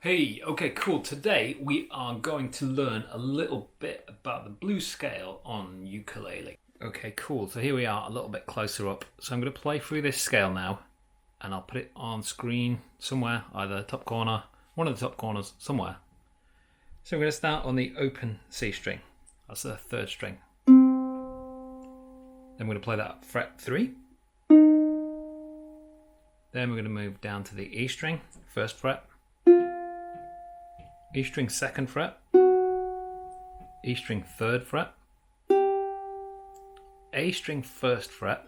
Hey, okay, cool. Today we are going to learn a little bit about the blues scale on ukulele. Okay, cool. So here we are a little bit closer up. So I'm going to play through this scale now and I'll put it on screen somewhere, either top corner, one of the top corners, somewhere. So I'm going to start on the open C string. That's the third string. Then we're going to play that at fret 3. Then we're going to move down to the E string, first fret. E string second fret, E string third fret, A string first fret,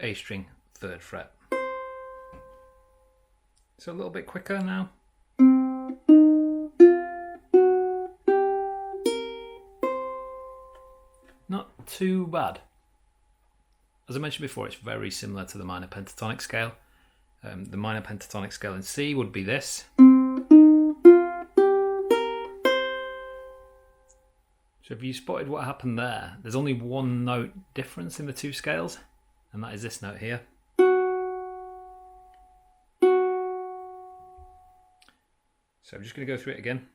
A string third fret. So a little bit quicker now. Not too bad. As I mentioned before, it's very similar to the minor pentatonic scale. The minor pentatonic scale in C would be this. So if you spotted what happened there, there's only one note difference in the two scales, and that is this note here. So I'm just going to go through it again.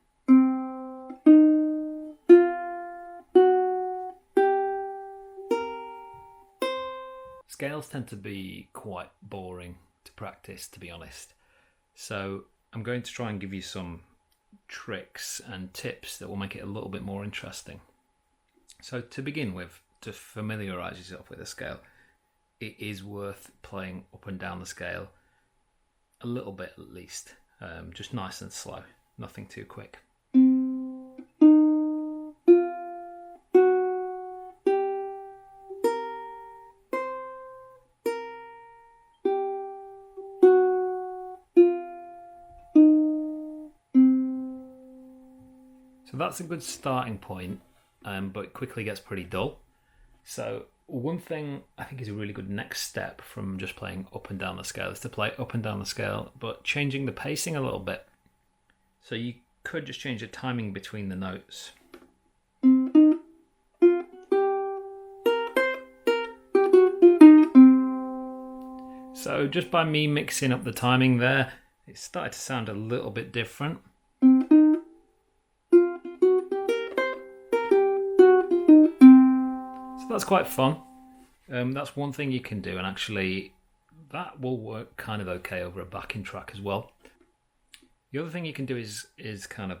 Scales tend to be quite boring to practice, to be honest. So I'm going to try and give you some tricks and tips that will make it a little bit more interesting. So to begin with, to familiarise yourself with the scale, it is worth playing up and down the scale a little bit at least, just nice and slow, nothing too quick. So that's a good starting point, but it quickly gets pretty dull. So one thing I think is a really good next step from just playing up and down the scale is to play up and down the scale, but changing the pacing a little bit. So you could just change the timing between the notes. So just by me mixing up the timing there, it started to sound a little bit different. That's quite fun. That's one thing you can do, and actually that will work kind of okay over a backing track as well. The other thing you can do is kind of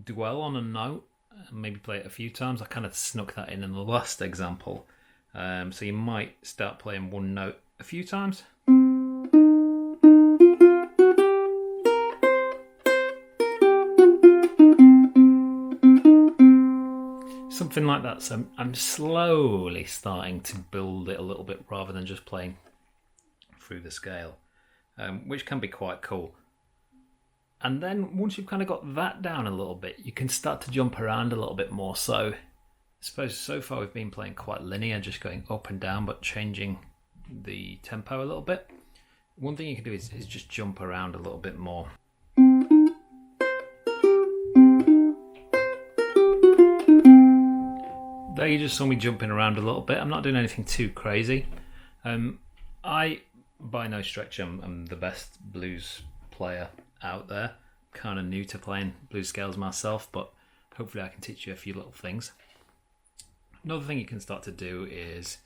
dwell on a note and maybe play it a few times. I kind of snuck that in the last example. So you might start playing one note a few times. Something like that. So I'm slowly starting to build it a little bit rather than just playing through the scale, which can be quite cool. And then once you've kind of got that down a little bit, you can start to jump around a little bit more. So I suppose so far we've been playing quite linear, just going up and down, but changing the tempo a little bit. One thing you can do is just jump around a little bit more. There you just saw me jumping around a little bit. I'm not doing anything too crazy. I, by no stretch, I'm the best blues player out there. Kind of new to playing blues scales myself, but hopefully I can teach you a few little things. Another thing you can start to do is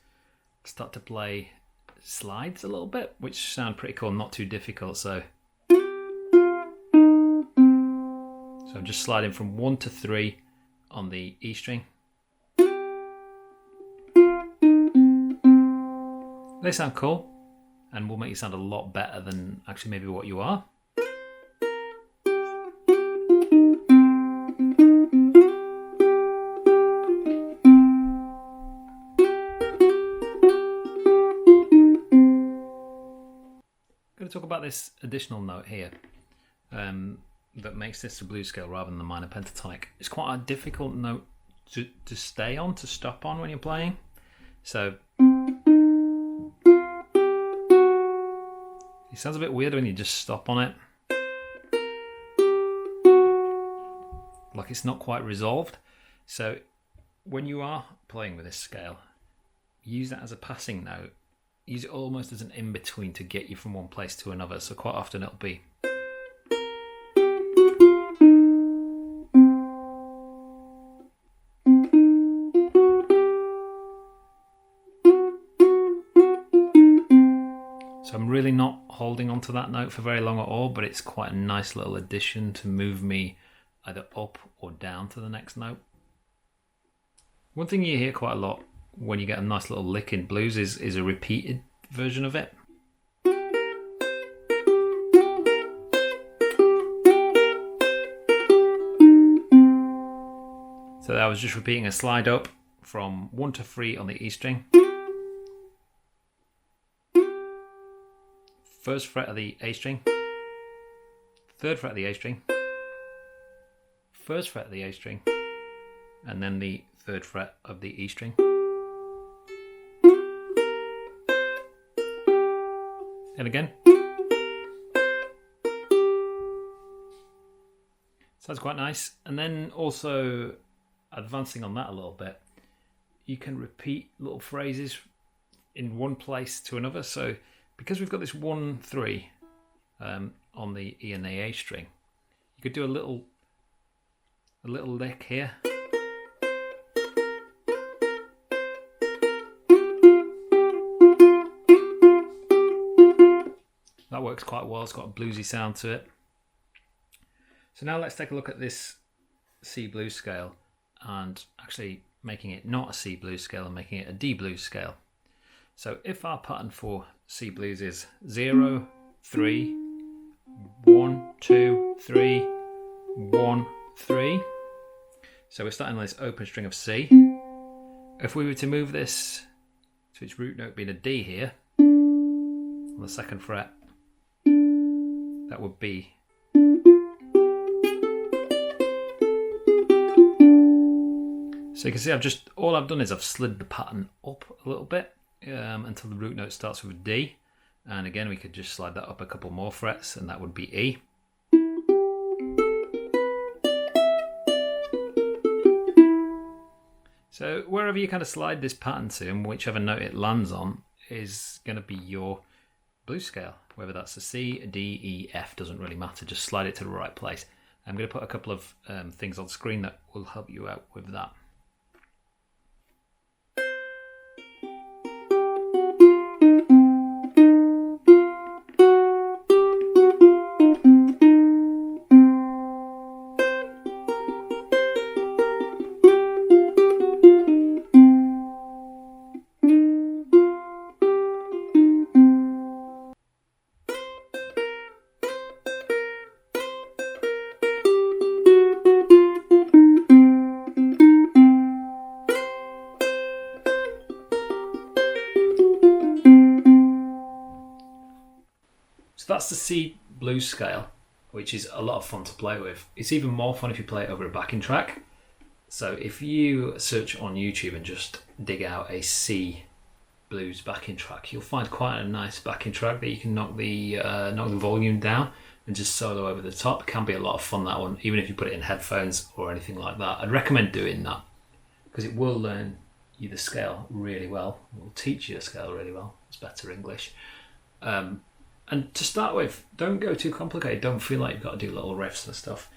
start to play slides a little bit, which sound pretty cool, not too difficult. So I'm just sliding from 1 to 3 on the E string. They sound cool and will make you sound a lot better than actually maybe what you are. I'm going to talk about this additional note here that makes this a blues scale rather than the minor pentatonic. It's quite a difficult note to stay on, to stop on when you're playing. So it sounds a bit weird when you just stop on it. Like it's not quite resolved. So when you are playing with this scale, use that as a passing note. Use it almost as an in-between to get you from one place to another. So quite often it'll be So I'm really not holding onto that note for very long at all, but it's quite a nice little addition to move me either up or down to the next note. One thing you hear quite a lot when you get a nice little lick in blues is a repeated version of it. So I was just repeating a slide up from 1 to 3 on the E string. First fret of the A string. Third fret of the A string. First fret of the A string. And then the third fret of the E string. And again. So that's quite nice. And then also advancing on that a little bit, you can repeat little phrases in one place to another. So because we've got this 1, 3 on the E and the A string, you could do a little lick here. That works quite well. It's got a bluesy sound to it. So now let's take a look at this C blues scale and actually making it not a C blues scale and making it a D blues scale. So if our pattern for C blues is 0, 3, 1, 2, 3, 1, 3. So we're starting on this open string of C. If we were to move this to its root note being a D here, on the 2nd fret, that would be . So you can see all I've done is I've slid the pattern up a little bit until the root note starts with a D. And again, we could just slide that up a couple more frets and that would be E. So wherever you kind of slide this pattern to and whichever note it lands on is going to be your blues scale. Whether that's a C, a D, E, F, doesn't really matter. Just slide it to the right place. I'm going to put a couple of things on screen that will help you out with that. So that's the C blues scale, which is a lot of fun to play with. It's even more fun if you play it over a backing track. So if you search on YouTube and just dig out a C blues backing track, you'll find quite a nice backing track that you can knock the volume down and just solo over the top. It can be a lot of fun, that one, even if you put it in headphones or anything like that. I'd recommend doing that because it will learn you the scale really well. It will teach you the scale really well. It's better English. And to start with, don't go too complicated. Don't feel like you've got to do little riffs and stuff.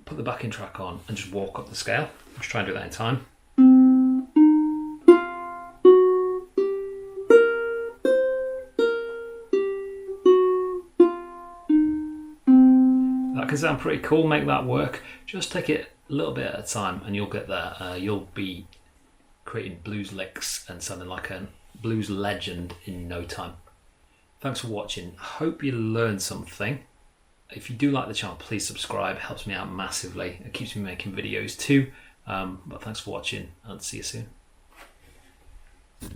Put the backing track on and just walk up the scale. Just try and do that in time. That can sound pretty cool. Make that work. Just take it a little bit at a time and you'll get there. You'll be creating blues licks and sounding like a blues legend in no time. Thanks for watching. I hope you learned something. If you do like the channel, please subscribe. It helps me out massively. It keeps me making videos too. But thanks for watching and see you soon.